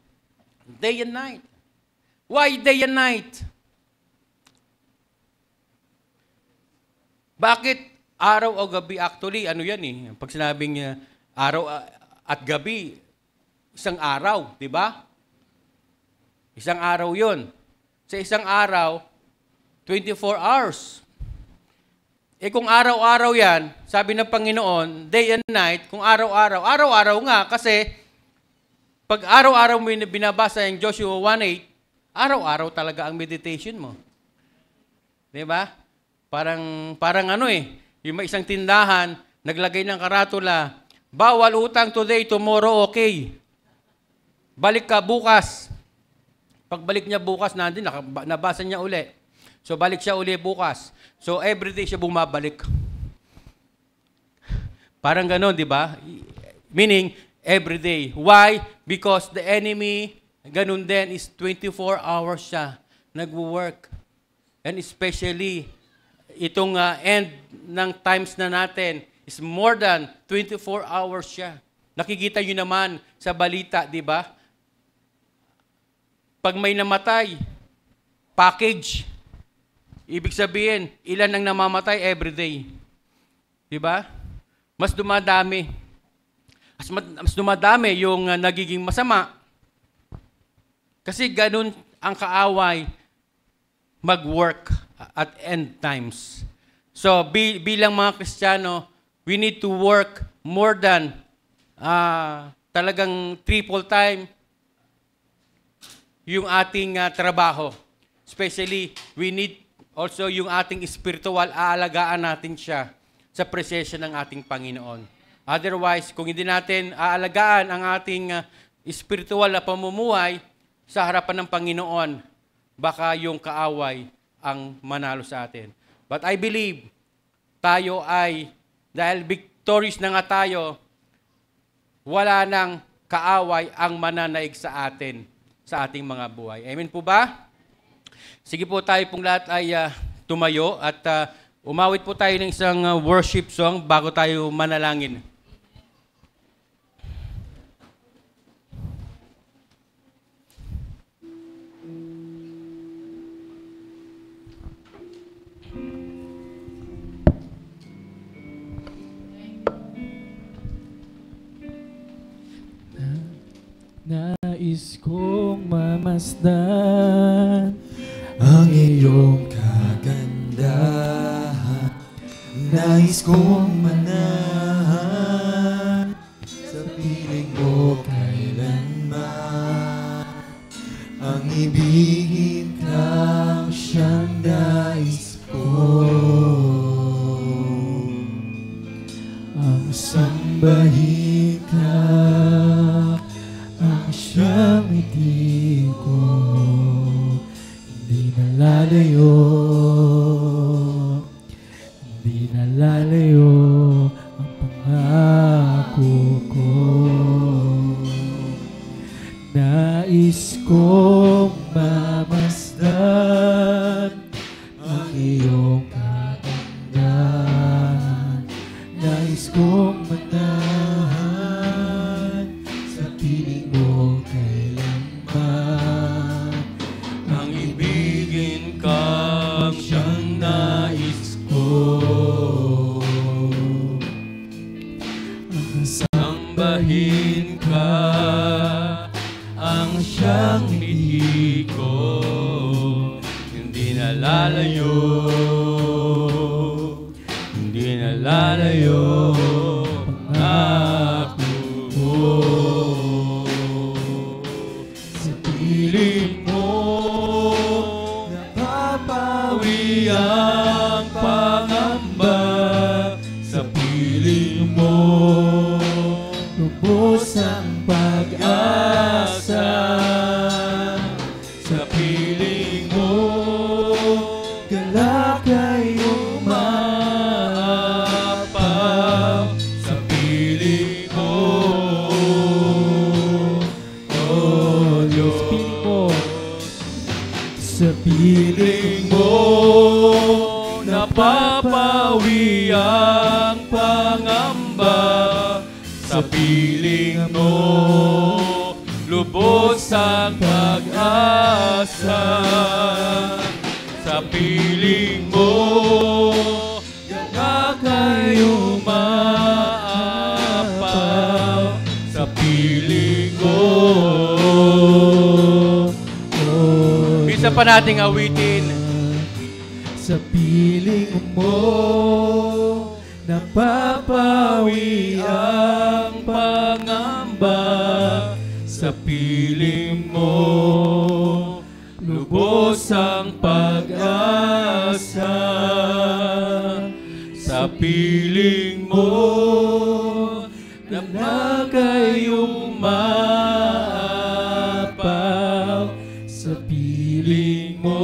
day and night. Why day and night? Bakit araw o gabi? Actually, ano yan eh. Pag sinabing araw at gabi, isang araw, di ba? Isang araw yun. Sa isang araw, 24 hours. Kung araw-araw yan, sabi ng Panginoon, day and night, kung araw-araw nga, kasi pag araw-araw mo binabasa yung Joshua 1:8, araw-araw talaga ang meditation mo. Di ba? Parang yung may isang tindahan, naglagay ng karatula, bawal utang today, tomorrow okay. Balik ka bukas. Pagbalik niya bukas, nabasa niya uli. So, balik siya uli bukas. So, everyday siya bumabalik. Parang ganon, di ba? Meaning, everyday. Why? Because the enemy, ganon din, is 24 hours siya nagwo-work. And especially, itong end ng times na natin is more than 24 hours siya. Nakikita nyo naman sa balita, di ba? Pag may namatay, package. Ibig sabihin, ilan ang namamatay everyday? Di ba? Mas dumadami. Mas dumadami yung nagiging masama. Kasi ganun ang kaaway mag-work at end times. So, bilang mga Kristiyano, we need to work more than talagang triple time yung ating trabaho. Especially, we need also yung ating spiritual, aalagaan natin siya sa presensya ng ating Panginoon. Otherwise, kung hindi natin aalagaan ang ating spiritual na pamumuhay sa harapan ng Panginoon, baka yung kaaway ang manalo sa atin. But I believe, tayo ay, dahil victorious na nga tayo, wala nang kaaway ang mananaig sa atin, sa ating mga buhay. Amen po ba? Sige po, tayo pong lahat ay tumayo at umawit po tayo ng isang worship song bago tayo manalangin. Nais kong mamasdan ang iyong kagandahan. Nais kong manahan sa piling mo kailanman. Ang ibigin ka siyang nais ko. Ang sambahin ka siyang ngiti ko, hindi nalalayo, hindi nalalayo ang pangako ko. Nais kong mamasdan ang iyong kagandahan. Nais kong manahan sa piling mo kailanman. Ang ibigin ka siyang nais ko. Ang sambahin ka ang siyang ngiti ko. Hindi nalalayo, hindi nalalayo pangako ko. Sa piling mo napapawi ang pangamba. Sa piling mo lubos ang pag-asa. Sa piling mo galak ay umaapaw. Sa piling mo, oh Diyos, sa piling mo napapawi ang pangamba. Sa piling mo lubos ang pag-asa. Sa piling mo galak ay umaapaw. Sa piling mo, Bisa pa nating awitin. sa piling mo napapawi ang pangamba. Sa piling mo lubos ang pag-asa. Sa piling mo galak ay umaapaw. Sa piling mo,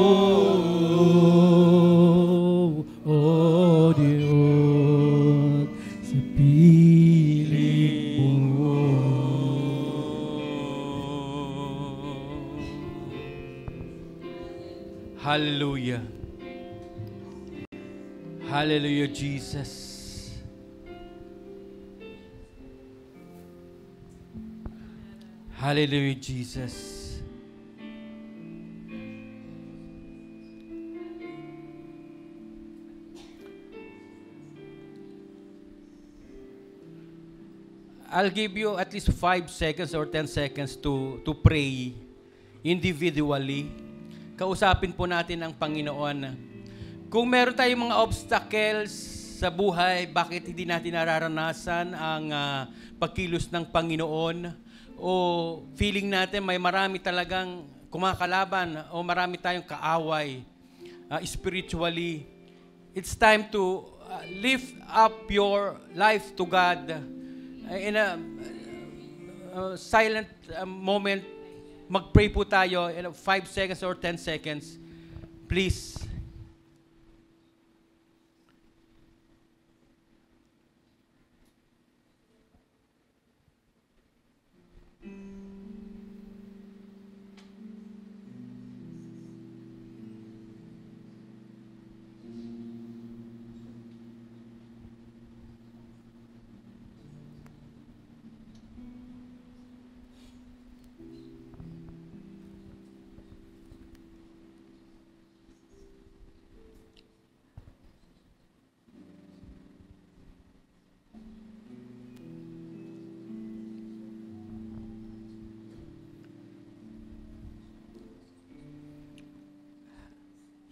oh Diyos, sa piling mo. Hallelujah. Hallelujah, Jesus. Hallelujah, Jesus. I'll give you at least 5 seconds or 10 seconds to pray individually. Kausapin po natin ang Panginoon. Kung meron tayong mga obstacles sa buhay, bakit hindi natin nararanasan ang pagkilos ng Panginoon? O feeling natin may marami talagang kumakalaban o marami tayong kaaway spiritually. It's time to lift up your life to God in a silent moment. Mag-pray po tayo in 5 seconds or 10 seconds. Please.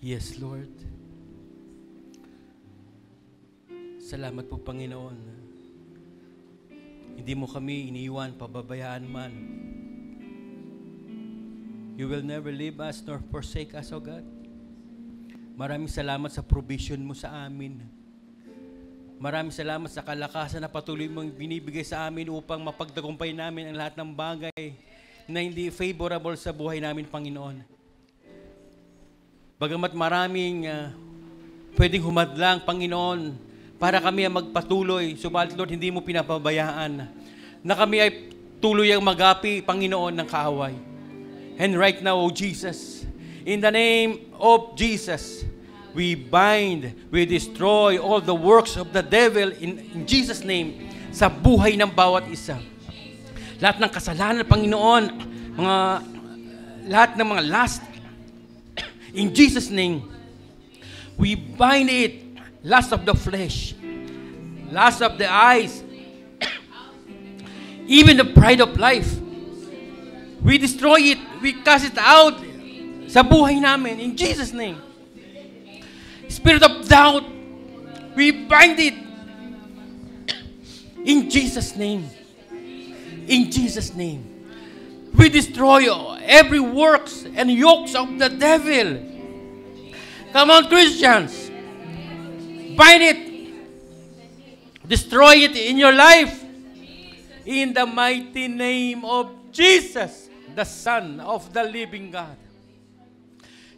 Yes, Lord. Salamat po, Panginoon. Hindi mo kami iniiwan, pababayaan man. You will never leave us nor forsake us, O God. Maraming salamat sa provision mo sa amin. Maraming salamat sa kalakasan na patuloy mong binibigay sa amin upang mapagtagumpay namin ang lahat ng bagay na hindi favorable sa buhay namin, Panginoon. Bagamat maraming pwedeng humadlang, Panginoon, para kami ang magpatuloy, subalit, Lord, hindi mo pinapabayaan na kami ay tuloy ang magapi, Panginoon, ng kaaway. And right now, O Jesus, in the name of Jesus, we bind, we destroy all the works of the devil in Jesus' name sa buhay ng bawat isa. Lahat ng kasalanan, Panginoon, lahat ng mga lust, in Jesus' name, we bind it. Lust of the flesh, lust of the eyes, even the pride of life. We destroy it. We cast it out sa buhay namin. In Jesus' name. Spirit of doubt, we bind it. In Jesus' name. In Jesus' name. We destroy every works and yokes of the devil. Come on, Christians. Bind it. Destroy it in your life. In the mighty name of Jesus, the Son of the living God.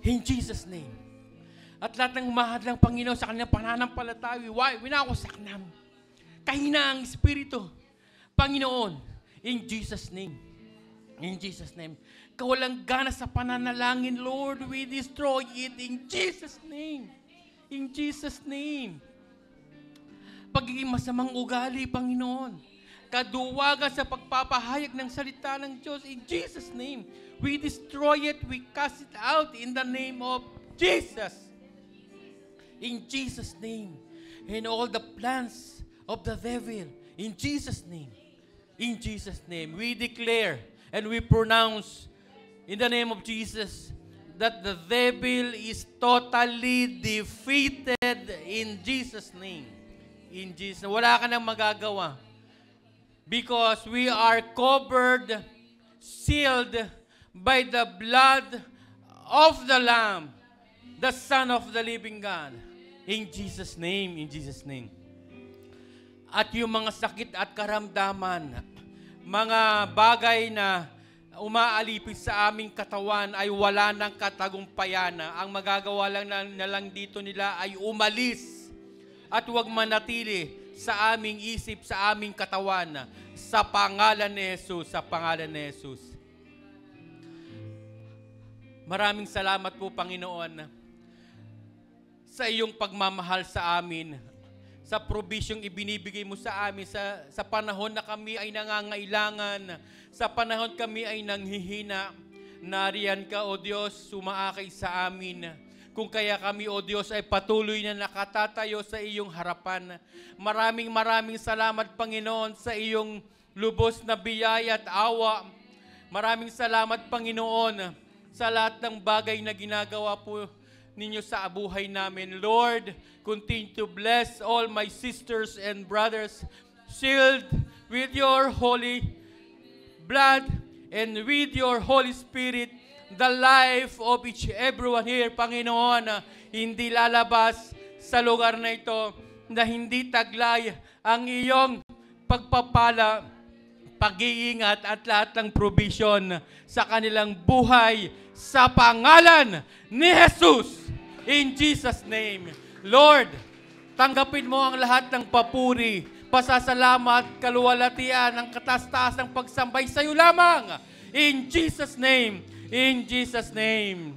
In Jesus' name. At lahat ng umahadlang Panginoon sa kanyang pananampalataya, winawasak namin. Kahina ang Espiritu. Panginoon, in Jesus' name. In Jesus' name. Kawalang gana sa pananalangin, Lord, we destroy it in Jesus' name. In Jesus' name. Pagiging masamang ugali, Panginoon. Kaduwagan sa pagpapahayag ng salita ng Diyos, in Jesus' name. We destroy it, we cast it out in the name of Jesus. In Jesus' name. And all the plans of the devil, in Jesus' name. In Jesus' name. We declare and we pronounce in the name of Jesus that the devil is totally defeated in Jesus' name. In Jesus' name. Wala ka nang magagawa. Because we are covered, sealed by the blood of the Lamb, the Son of the living God. In Jesus' name, in Jesus' name. At yung mga sakit at karamdaman, mga bagay na umaalipin sa aming katawan ay wala ng katagumpayan. Ang magagawa lang na lang dito nila ay umalis at huwag manatili sa aming isip, sa aming katawan. Sa pangalan ni Jesus, sa pangalan ni Jesus. Maraming salamat po, Panginoon, sa iyong pagmamahal sa amin. Sa provision ibinibigay mo sa amin sa panahon na kami ay nangangailangan, sa panahon kami ay nanghihina. Nariyan ka, O Diyos, sumaakay sa amin. Kung kaya kami, O Diyos, ay patuloy na nakatatayo sa iyong harapan. Maraming salamat, Panginoon, sa iyong lubos na biyaya at awa. Maraming salamat, Panginoon, sa lahat ng bagay na ginagawa po ninyo sa buhay namin. Lord, continue to bless all my sisters and brothers, sealed with your holy blood and with your Holy Spirit, the life of each everyone here, Panginoon, hindi lalabas sa lugar na ito na hindi taglay ang iyong pagpapala, pag-iingat at lahat ng provision sa kanilang buhay sa pangalan ni Jesus. In Jesus' name. Lord, tanggapin mo ang lahat ng papuri, pasasalamat, kaluwalhatian, ang kataas-taas ng pagsambay sa iyo lamang. In Jesus' name. In Jesus' name.